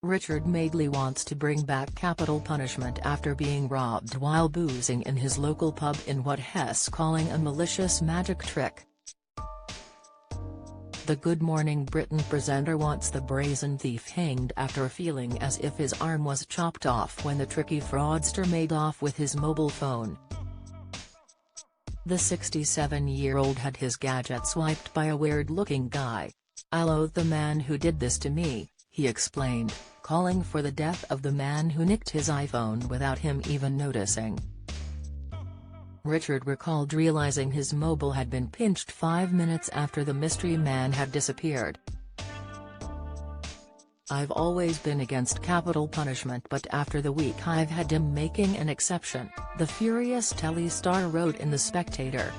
Richard Madeley wants to bring back capital punishment after being robbed while boozing in his local pub in what Hess calling a malicious magic trick. The Good Morning Britain presenter wants the brazen thief hanged after feeling as if his arm was chopped off when the tricky fraudster made off with his mobile phone. The 67-year-old had his gadget swiped by a weird-looking guy. "I loathe the man who did this to me," he explained, calling for the death of the man who nicked his iPhone without him even noticing. Richard recalled realizing his mobile had been pinched 5 minutes after the mystery man had disappeared. "I've always been against capital punishment, but after the week I've had him making an exception," the furious telly star wrote in The Spectator.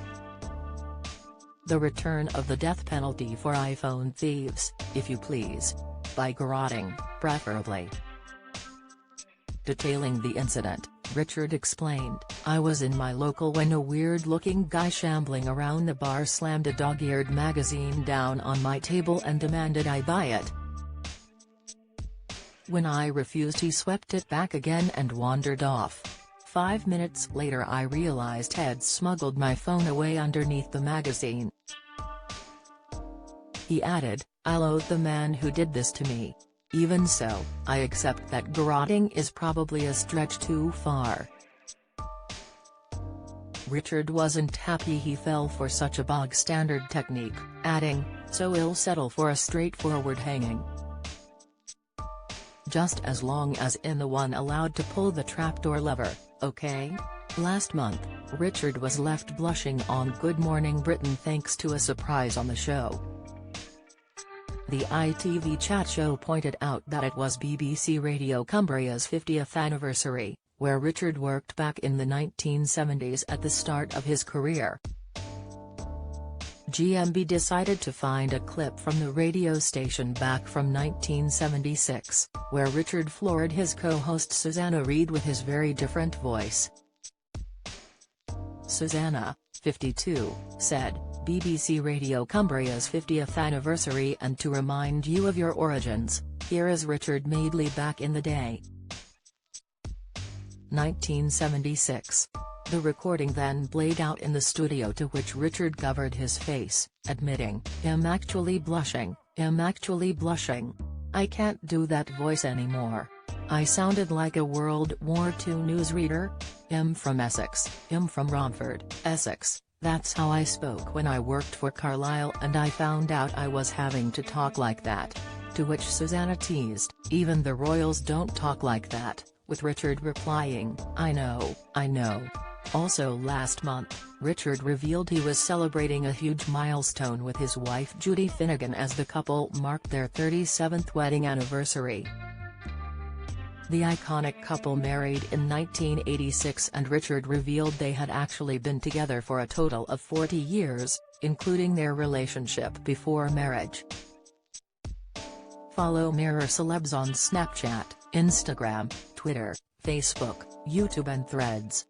"The return of the death penalty for iPhone thieves, if you please. By garroting, preferably." Detailing the incident, Richard explained, "I was in my local when a weird-looking guy shambling around the bar slammed a dog-eared magazine down on my table and demanded I buy it. When I refused, he swept it back again and wandered off. 5 minutes later I realized he'd smuggled my phone away underneath the magazine." He added, "I loathe the man who did this to me. Even so, I accept that garroting is probably a stretch too far." Richard wasn't happy he fell for such a bog-standard technique, adding, "So he'll settle for a straightforward hanging. Just as long as I'm the one allowed to pull the trapdoor lever, okay?" Last month, Richard was left blushing on Good Morning Britain thanks to a surprise on the show. The ITV chat show pointed out that it was BBC Radio Cumbria's 50th anniversary, where Richard worked back in the 1970s at the start of his career. GMB decided to find a clip from the radio station back from 1976, where Richard floored his co-host Susanna Reid with his very different voice. Susanna, 52, said, "BBC Radio Cumbria's 50th anniversary, and to remind you of your origins, here is Richard Madeley back in the day." 1976. The recording then played out in the studio, to which Richard covered his face, admitting, "I'm actually blushing, I can't do that voice anymore. I sounded like a World War II newsreader. I'm from Essex, I'm from Romford, Essex. That's how I spoke when I worked for Carlisle, and I found out I was having to talk like that." To which Susanna teased, "Even the royals don't talk like that," with Richard replying, I know. Also last month, Richard revealed he was celebrating a huge milestone with his wife Judy Finnegan as the couple marked their 37th wedding anniversary. The iconic couple married in 1986, and Richard revealed they had actually been together for a total of 40 years, including their relationship before marriage. Follow Mirror Celebs on Snapchat, Instagram, Twitter, Facebook, YouTube and Threads.